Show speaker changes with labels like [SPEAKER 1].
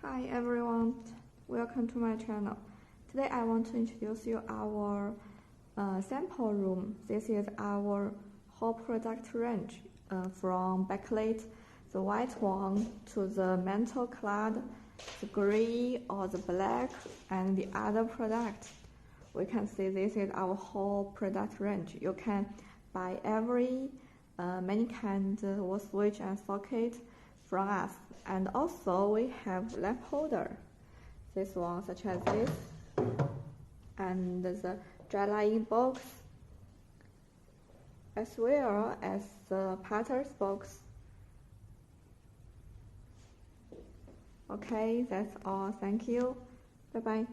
[SPEAKER 1] Hi everyone, welcome to my channel. Today I want to introduce you our sample room. This is our whole product range from bakelite, the white one, to the metal clad, the gray or the black, and the other product. We can see this is our whole product range. You can buy every many kind of switch and socket from us. And also we have lamp holder, this one such as this, and the dry lining box, as well as the patterns box. Okay, that's all. Thank you. Bye bye.